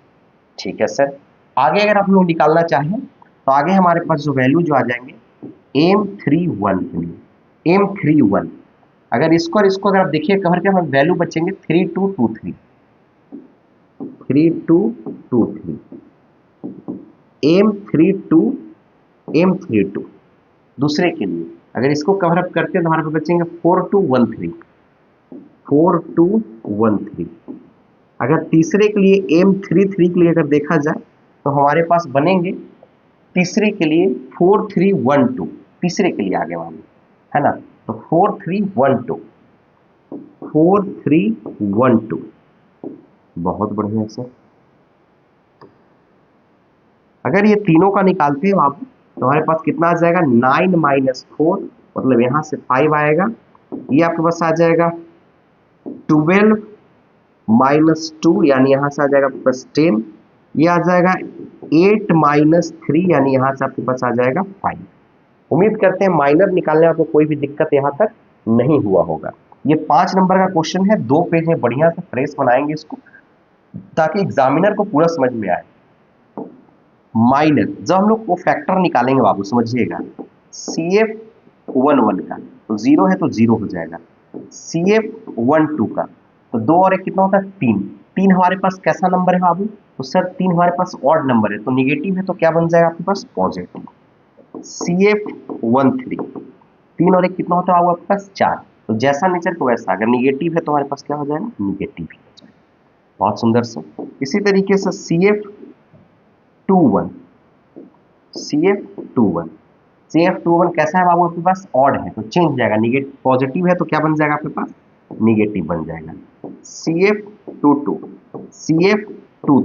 ठीक है सर, आगे अगर आप लोग निकालना चाहें तो आगे हमारे पास जो वैल्यू जो आ जाएंगे M31 के लिए M31, अगर इसको और इसको अगर आप देखिए कवर के हमें वैल्यू बचेंगे 3223 3223 M32 दूसरे के लिए अगर इसको कवर अप करते हैं तो हमारे पास बचेंगे 4213 अगर तीसरे के लिए M33 के लिए अगर देखा जाए तो हमारे पास बनेंगे तीसरे के लिए 4312, तीसरे के लिए आगे वाले है ना, तो 4312 बहुत बढ़िया सर। अगर ये तीनों का निकालते हैं आप तो हमारे पास कितना आ जाएगा 9 माइनस 4, मतलब यहां से 5 आएगा, ये आपके पास आ जाएगा 12 माइनस 2, यानी यहां से आ जाएगा प्लस 10, ये आ जाएगा 8 माइनस 3, यानी यहां से आपके पास आ जाएगा 5। उम्मीद करते हैं माइनर निकालने में आपको कोई भी दिक्कत यहां तक नहीं हुआ होगा। ये 5 नंबर का क्वेश्चन है, 2 पेज में बढ़िया से फ्रेश बनाएंगे इसको ताकि एग्जामिनर को पूरा समझ में आए। माइनर जब हम लोग वो फैक्टर निकालेंगे बाबू समझिएगा, CF11 का तो 0 है तो 0 हो जाएगा, CF12 का तो 2 और 1 कितना होता है 3, 3 हमारे पास कैसा नंबर है बाबू, तो सर 3 हमारे पास ऑड नंबर है तो निगेटिव है तो क्या बन जाएगा आपके पास पॉजिटिव। CF13 3 और 1 कितना होता है बाबू आपके पास 4, तो जैसा नेचर को वैसा, अगर निगेटिव है तो हमारे पास क्या हो जाएगा निगेटिव ही हो जाएगा। बहुत सुंदर से इसी तरीके से CF21 CF21 कैसा है बाबू आपके पास ऑड है तो चेंज हो जाएगा, निगेटिव पॉजिटिव है तो क्या बन जाएगा आपके पास निगेटिव बन जाएगा। CF23 तो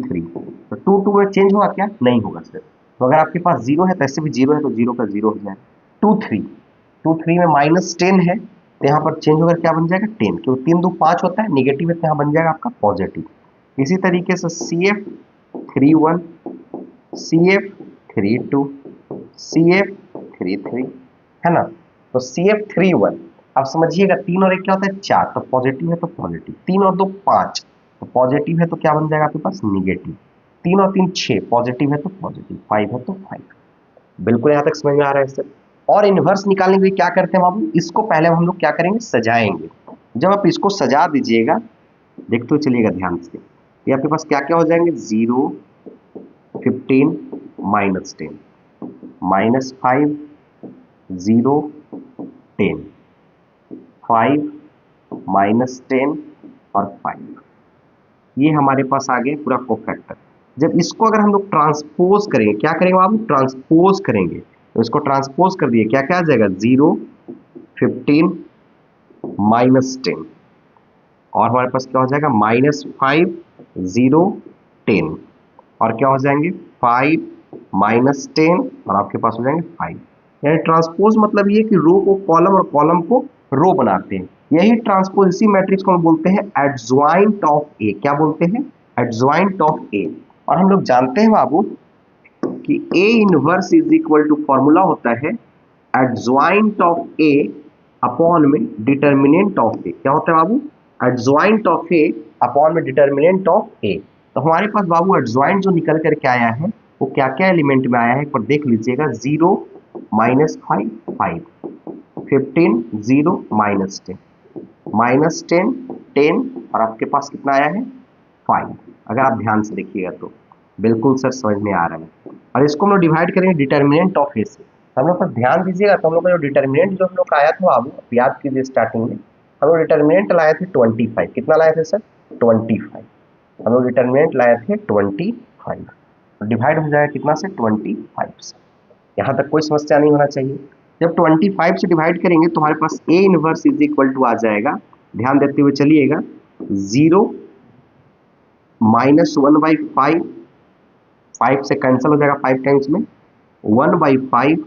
22 में चेंज होगा क्या नहीं होगा सर, तो अगर आपके पास 0 है तो ऐसे भी 0 है तो 0 का 0 हो जाएगा। 23 में -10 है तो यहाँ पर चेंज होकर क्या बन जाएगा 10, क्योंकि 3 2 5 होता है, निगेटिव है तो यहाँ बन जाएगा आपका पॉजिटिव। इसी तरीके से CF31 CF32 CF33 है ना, तो CF31 अब समझिएगा 3 और 1 क्या होता है 4, तो पॉजिटिव है तो पॉजिटिव, 3 और 2 5 तो पॉजिटिव है तो क्या बन जाएगा आपके पास निगेटिव, 3 और 3 6 पॉजिटिव है तो पॉजिटिव, 5 है तो 5। बिल्कुल यहां तक समझ में आ रहा है सर। और इनवर्स निकालने के लिए क्या करते हैं बाबू, इसको पहले हम लोग क्या करेंगे सजाएंगे। जब आप इसको सजा दीजिएगा देखते हुए चलिएगा ध्यान से, ये आपके पास क्या क्या हो जाएंगे 0 15 -10 -5 0 10 5 -10 और 5, ये हमारे पास आ गए पूरा कोफैक्टर। जब इसको अगर हम लोग ट्रांसपोज करेंगे क्या करेंगे बाबू ट्रांसपोज करेंगे, तो इसको ट्रांसपोज कर दिए क्या क्या आ जाएगा 0 15 -10 और हमारे पास क्या हो जाएगा -5 0 10 और क्या हो जाएंगे 5 -10 और आपके पास हो जाएंगे 5। यानी ट्रांसपोज मतलब ये कि रो को कॉलम और कॉलम को रो बनाते हैं, यही ट्रांसपोज इसी मैट्रिक्स को हम बोलते हैं एडजॉइंट ऑफ ए। क्या बोलते हैं एडजॉइंट ऑफ ए। और हम लोग जानते हैं बाबू कि A inverse is equal to formula होता है एडजॉइंट ऑफ ए अपॉन में डिटर्मिनेंट ऑफ ए। क्या होता है बाबू एडजॉइंट ऑफ ए अपॉन में डिटर्मिनेंट ऑफ ए। तो हमारे पास बाबू एडजॉइंट जो निकल करके आया है वो क्या क्या एलिमेंट में आया है पर देख लीजिएगा 0 -5 5 15 0 -10 -10 10 और आपके पास कितना आया है 5। अगर आप ध्यान से देखिएगा तो बिल्कुल सर समझ में आ रहा है। और इसको हम लोग डिवाइड करेंगे डिटर्मिनेंट ऑफ ए से। हम लोग पर ध्यान दीजिएगा तो हम लोग का जो डिटर्मिनेंट जो हम लोग का आया था आप याद कीजिए स्टार्टिंग में हम लोग डिटर्मिनेंट लाए थे 25। कितना लाए थे सर 25। हम लोग डिटर्मिनेंट लाए थे 25, तो डिवाइड हो जाएगा कितना से 25 से। यहाँ तक कोई समस्या नहीं होना चाहिए। जब 25 से डिवाइड करेंगे तो हमारे पास A inverse is equal to आ जाएगा, ध्यान देते हुए चलिएगा, 0 -1/5, 5 से कैंसिल हो जाएगा 5 टाइम्स में, 1/5,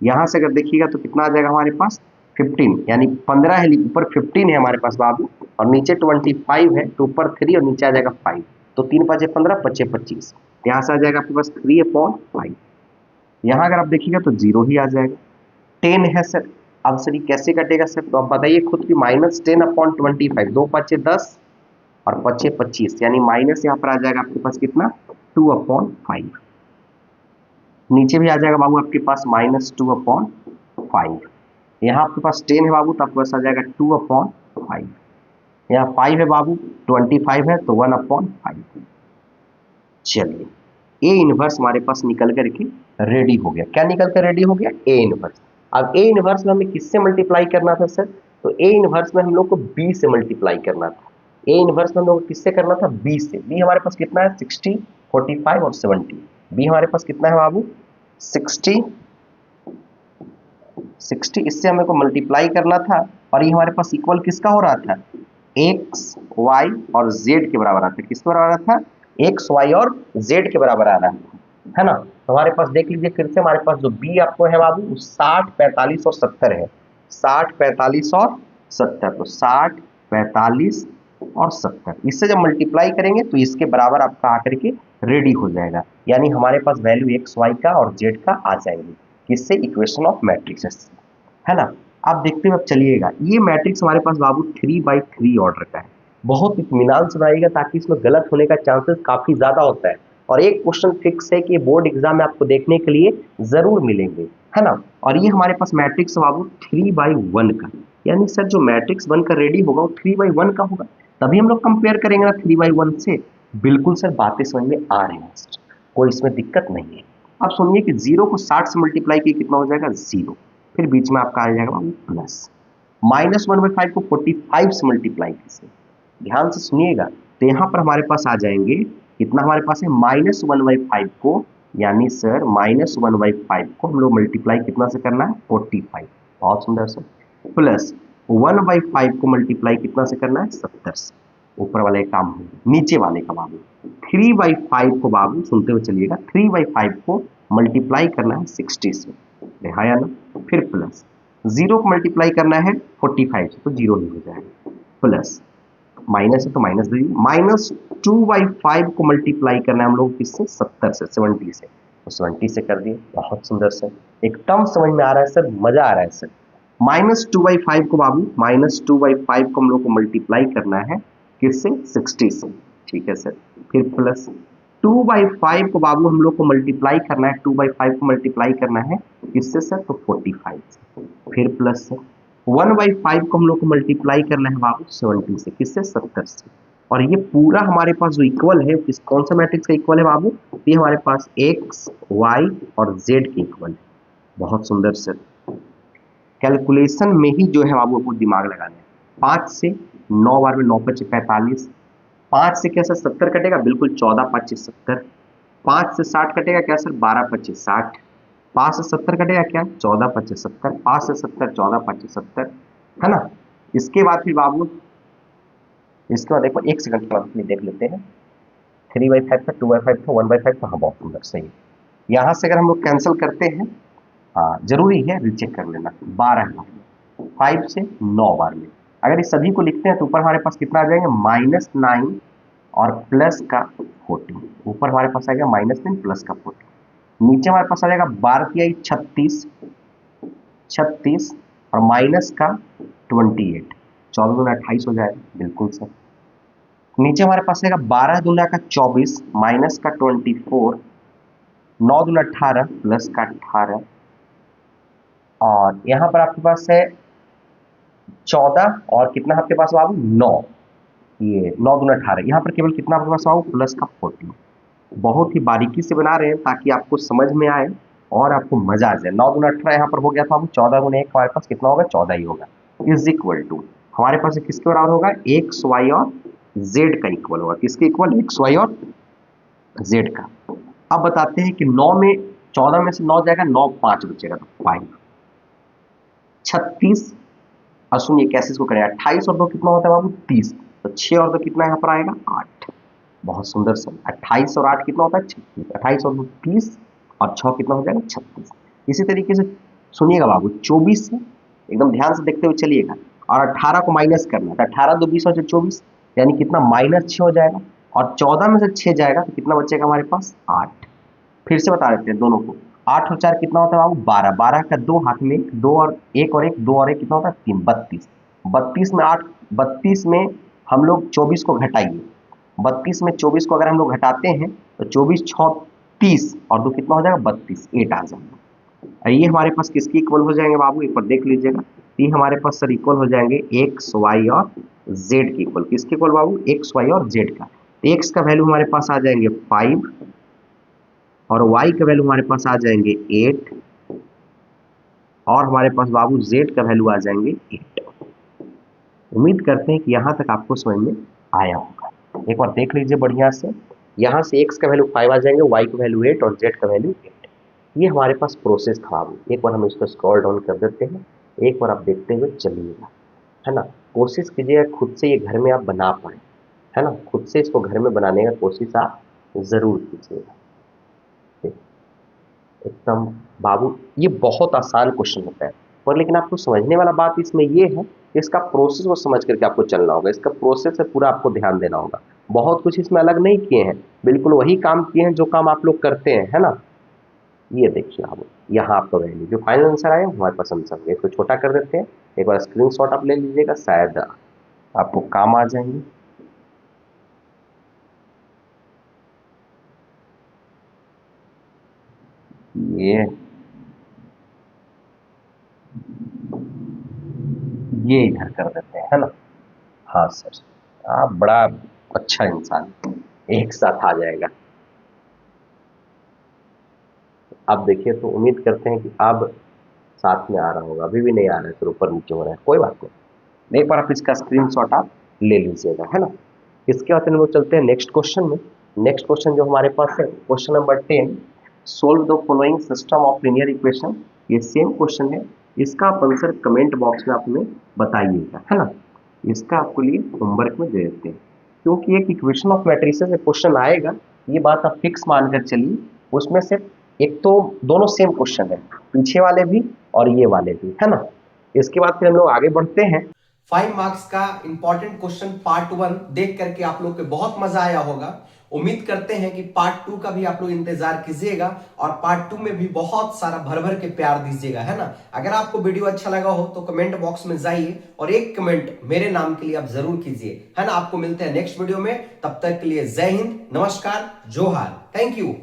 यहां से अगर देखिएगा तो कितना आ जाएगा हमारे पास 15, यानी 15 है, ऊपर 15 है हमारे पास बाबू, और नीचे 25 है, तो ऊपर 3 और नीचे आ जाएगा 5, तो 3 5 15, 5 25, यहां से आ जाएगा आपके पास 3/5। यहां अगर आप देखिएगा तो 0 ही आ जाएगा। 10 है सर, अब सर ये कैसे कटेगा सर, तो आप बताइए खुद की, -10/25, 2 5 10 और 5 25, यानी माइनस यहाँ पर आ जाएगा आपके पास कितना 2/5। नीचे भी आ जाएगा बाबू आपके पास -2/5। यहाँ आपके पास 10 है बाबू, तो आपके पास आ जाएगा 2/5। यहाँ 5 है बाबू, 25 है, तो 1/5। चलिए, ए इनवर्स हमारे पास निकल करके रेडी हो गया। क्या निकल कर रेडी हो गया? A inverse. अब ए इनवर्स में हमें किससे मल्टीप्लाई करना था सर? तो ए इनवर्स में हम लोग को बी से मल्टीप्लाई करना था। ए इनवर्स में हम लोग को किससे करना था? बी से। बी हमारे पास कितना है? 60, 45 और 70। बी हमारे पास कितना है बाबू? 60, इससे हमें को मल्टीप्लाई करना था, और ये हमारे पास इक्वल किसका हो रहा था? एक्स, वाई और जेड के बराबर आता है। किसके बराबर आ रहा था? एक्स, वाई और जेड के बराबर आ रहा है ना। तो हमारे पास देख लीजिए फिर से, हमारे पास जो बी आपको है बाबू 60, 45 और 70 है। 60, 45 और 70, तो 60, 45 और 70, इससे जब मल्टीप्लाई करेंगे तो इसके बराबर आपका आकर के रेडी हो जाएगा, यानी हमारे पास वैल्यू एक्स, वाई का और जेड का आ जाएगी। किससे? इक्वेशन ऑफ मैट्रिक्स, है ना। आप देखते हुए अब चलिएगा, ये मैट्रिक्स हमारे पास बाबू 3/3 ऑर्डर का है। बहुत इत्मीनान से बनाइएगा, ताकि इसमें गलत होने का चांसेस काफी ज्यादा होता है, और एक क्वेश्चन फिक्स है कि बोर्ड एग्जाम में आपको देखने के लिए जरूर मिलेंगे, है ना। और ये हमारे पास मैट्रिक्स बाबू 3/1 का, यानी सर जो मैट्रिक्स बनकर रेडी होगा वो 3/1 का होगा, तभी हम लोग कंपेयर करेंगे ना 3/1 से। बिल्कुल सर, बातें समझ में आ रही हैं सर, कोई इसमें दिक्कत नहीं है। अब सुनिए कि 0 को 60 से मल्टीप्लाई किए कितना हो जाएगा? 0, फिर बीच में आपका आ जाएगा प्लस, -1/5 को 45 से मल्टीप्लाई कीजिए, ध्यान से सुनिएगा, तो यहां पर हमारे पास आ जाएंगे कितना, हमारे पास है -1/5 को, यानी सर -1/5 को हम लोग मल्टीप्लाई कितना से करना है? 45, बहुत सुंदर सर, प्लस 1/5 को मल्टीप्लाई कितना से करना है? 70 से। ऊपर वाले काम हो, नीचे वाले का बाबू 3/5 को बाबू सुनते हुए चलिएगा, 3/5 को मल्टीप्लाई करना है 60 से, देखा ना, फिर प्लस 0 को मल्टीप्लाई करना है 45 से, तो 0 ही हो जाएगा, प्लस माइनस है तो माइनस दीजिए, -2/5 को मल्टीप्लाई करना है हम लोग किससे? 70 से, 70 से, तो 70 से कर दिए, बहुत सुंदर सर, एकदम समझ में आ रहा है सर, मजा आ रहा है सर। -2/5 को बाबू, -2/5 को हम लोग को मल्टीप्लाई करना है किससे? 60 से, ठीक है सर, फिर प्लस 2/5 को बाबू हम लोग को मल्टीप्लाई करना है, 2/5 को मल्टीप्लाई करना है किससे सर? तो 45 से, फिर प्लस 1/5 को हम लोग को मल्टीप्लाई करना है बाबू 70 से, किससे? 70 से, और ये पूरा हमारे पास जो इक्वल है किस कौन सा मैट्रिक्स का इक्वल है बाबू? ये हमारे पास एक्स, वाई और जेड के इक्वल है। बहुत सुंदर सर, कैलकुलेशन में ही जो है बाबू आपको दिमाग लगाना है। 5 से 9 बार में 9 5 45, 5 से क्या सर 70 कटेगा? बिल्कुल, 14 5 70। 5 से 60 कटेगा क्या सर? 12 5 60। 5 से 70 कटेगा क्या? 14 5 70। 5 से 70, 14 5 70, है ना। इसके बाद फिर बाबू, इसके बाद देखो 1 सेकंड के लिए देख लेते हैं, 3/5 था, 2/5 था, 1/5 था, हाँ बहुत सुंदर, सही। यहाँ से अगर हम लोग कैंसिल करते हैं, हाँ जरूरी है रीचेक कर लेना, 12 बार में, 5 से 9 बार में, अगर इस सभी को लिखते हैं तो ऊपर हमारे पास कितना आ जाएगा? -9 और प्लस का 14, ऊपर हमारे पास आएगा -9 प्लस का 14, नीचे हमारे पास आ जाएगा 12 की 36, 36 और माइनस का 28, 14 दूना 28 हो जाएगा, बिल्कुल सर। नीचे हमारे पास आएगा 12 दूना का 24 माइनस का 24, 9 दूना 18 प्लस का 18, और यहां पर आपके पास है 14 और कितना आपके पास बाबू? 9, ये 9 दूना 18, यहाँ पर केवल कितना आपके पास बाबू? प्लस का 14। बहुत ही बारीकी से बना रहे हैं ताकि आपको समझ में आए और आपको मजा आ जाए। 9 दूना 18 यहाँ पर हो गया था, अब 14 गुना 1 हमारे पास कितना होगा? 14 ही होगा, इज इक्वल टू हमारे पास किसके बराबर होगा? एक्स, वाई और जेड का इक्वल होगा। किसके इक्वल? एक्स वाई और जेड का। अब बताते हैं कि 9 में 14 में से 9 जाएगा, 9 5 बचेगा तो 5, 36। और सुनिए कैसे इसको करें, 28 और 2 कितना होता है बाबू? 30। तो 6 और 2 कितना यहाँ पर आएगा? 8। बहुत सुंदर सर। 28 और 8 कितना होता है? 36। 28 और 2 30 और 6 कितना हो जाएगा? 36। इसी तरीके से सुनिएगा बाबू, 24 से एकदम ध्यान से देखते हुए चलिएगा, और 18 को माइनस करना है तो 18 2 20 और 24, यानी कितना? -6 हो जाएगा। और 14 में से 6 जाएगा तो कितना बचेगा हमारे पास? 8। फिर से बता देते हैं दोनों को। 8 और 4 कितना होता है बाबू? 12। 12 का 2 हाथ में, 2 और 1 और 1, 2 और 1 कितना होता है? 3। 32। 32 में 8, 32 में हम लोग 24 को घटाइए। 32 में 24 को अगर हम लोग घटाते हैं तो 24 6 30 और 2 कितना हो जाएगा? 32। 8 आ जाएगा। और ये हमारे पास किसके इक्वल हो जाएंगे बाबू? एक बार देख लीजिएगा। ये हमारे पास सर इक्वल हो जाएंगे एक्स वाई और जेड के इक्वल। किसके इक्वल बाबू? एक्स वाई और जेड का। एक्स का वैल्यू हमारे पास आ जाएंगे 5 और y का वैल्यू हमारे पास आ जाएंगे 8 और हमारे पास बाबू z का वैल्यू आ जाएंगे 8। उम्मीद करते हैं कि यहां तक आपको समझ में आया होगा। एक बार देख लीजिए बढ़िया से। यहां से x का वैल्यू 5 आ जाएंगे, y का वैल्यू 8 और z का वैल्यू 8। ये हमारे पास प्रोसेस था बाबू। एक बार हम इसको स्क्रॉल डाउन कर देते हैं, एक बार आप देखते हुए चलिएगा, है ना। कोशिश कीजिएगा खुद से ये घर में आप बना पाए, है ना। खुद से इसको घर में बनाने का कोशिश आप जरूर कीजिएगा एकदम। बाबू ये बहुत आसान क्वेश्चन होता है, पर लेकिन आपको समझने वाला बात इसमें ये है कि इसका प्रोसेस को समझ करके आपको चलना होगा। इसका प्रोसेस से पूरा आपको ध्यान देना होगा। बहुत कुछ इसमें अलग नहीं किए हैं, बिल्कुल वही काम किए हैं जो काम आप लोग करते हैं, है ना। ये देखिए आप, यहाँ आपका वैल्यू जो फाइनल आंसर आया हमारे पास आंसर। इसको छोटा कर देते हैं, एक बार स्क्रीनशॉट आप ले लीजिएगा, शायद आपको काम आ जाएंगे। ये इधर कर देते हैं, है ना। हाँ सर, आप बड़ा अच्छा इंसान, एक साथ आ जाएगा। अब देखिए तो उम्मीद करते हैं कि अब साथ में आ रहा होगा। अभी भी नहीं आ रहा है, फिर ऊपर नीचे हो रहा है, कोई बात नहीं। एक बार आप इसका स्क्रीनशॉट आप ले लीजिएगा, है ना। इसके बाद हम लोग चलते हैं नेक्स्ट क्वेश्चन में। नेक्स्ट क्वेश्चन जो हमारे पास है, question number 10, solve the following system of linear equation. ये सेम क्वेश्चन है, इसका आप आंसर कमेंट बॉक्स में आप हमें बताइएगा, है ना। इसका आपको लिए होमवर्क में दे देते हैं, क्योंकि एक इक्वेशन ऑफ मैट्रिसेस से क्वेश्चन आएगा, ये बात आप फिक्स मानकर चलिए। उसमें से एक तो दोनों सेम क्वेश्चन है, पीछे वाले भी और ये वाले भी, है ना। इसके बाद फिर हम लोग आगे बढ़ते हैं। 5 मार्क्स का इंपॉर्टेंट क्वेश्चन पार्ट 1 देख करके आप लोग को बहुत मजा आया होगा। उम्मीद करते हैं कि पार्ट 2 का भी आप लोग इंतजार कीजिएगा और पार्ट 2 में भी बहुत सारा भर भर के प्यार दीजिएगा, है ना। अगर आपको वीडियो अच्छा लगा हो तो कमेंट बॉक्स में जाइए और एक कमेंट मेरे नाम के लिए आप जरूर कीजिए, है ना। आपको मिलते हैं नेक्स्ट वीडियो में, तब तक के लिए जय हिंद, नमस्कार, जोहार, थैंक यू।